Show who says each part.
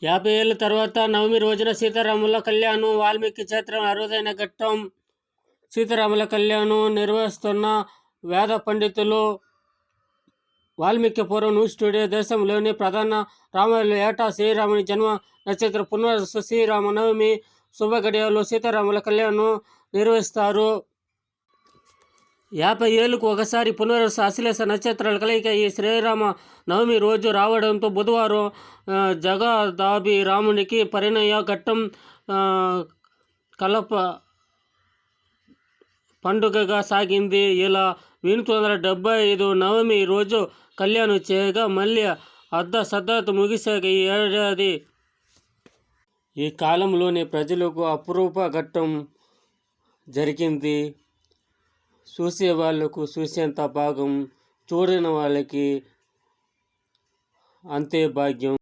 Speaker 1: 50 ఏళ్ళ తర్వాత నవమి రోజున సీతారాముల కళ్యాణం వాల్మీకి క్షేత్రం అరుదైన ఘట్టం. సీతారాముల కళ్యాణం నిర్వహిస్తున్న వేద పండితులు వాల్మీకిపురం న్యూస్ స్టూడియో దేశంలోని ప్రధాన రామాలయంలో ఏటా శ్రీరాముని జన్మ నక్షత్ర పునర్వసు శ్రీరామనవమి శుభగడియలో సీతారాముల కళ్యాణం నిర్వహిస్తారు. 50 ఏళ్ళకు ఒకసారి పునర్వసు అశ్లేష నక్షత్రాల కలయిక ఈ శ్రీరామ నవమి రోజు రావడంతో బుధవారం జగదాభి రామునికి పరిణయ ఘట్టం కలప పండుగగా సాగింది. ఇలా 875 నవమి రోజు కళ్యాణం చేయగా మళ్ళీ అర్ధశతాబ్దం ముగిశాక ఈ ఏడాది ఈ కాలంలోనే ప్రజలకు అపురూప ఘట్టం జరిగింది. చూసే వాళ్ళకు చూసేంత భాగం, చూడని వాళ్ళకి అంతే భాగ్యం.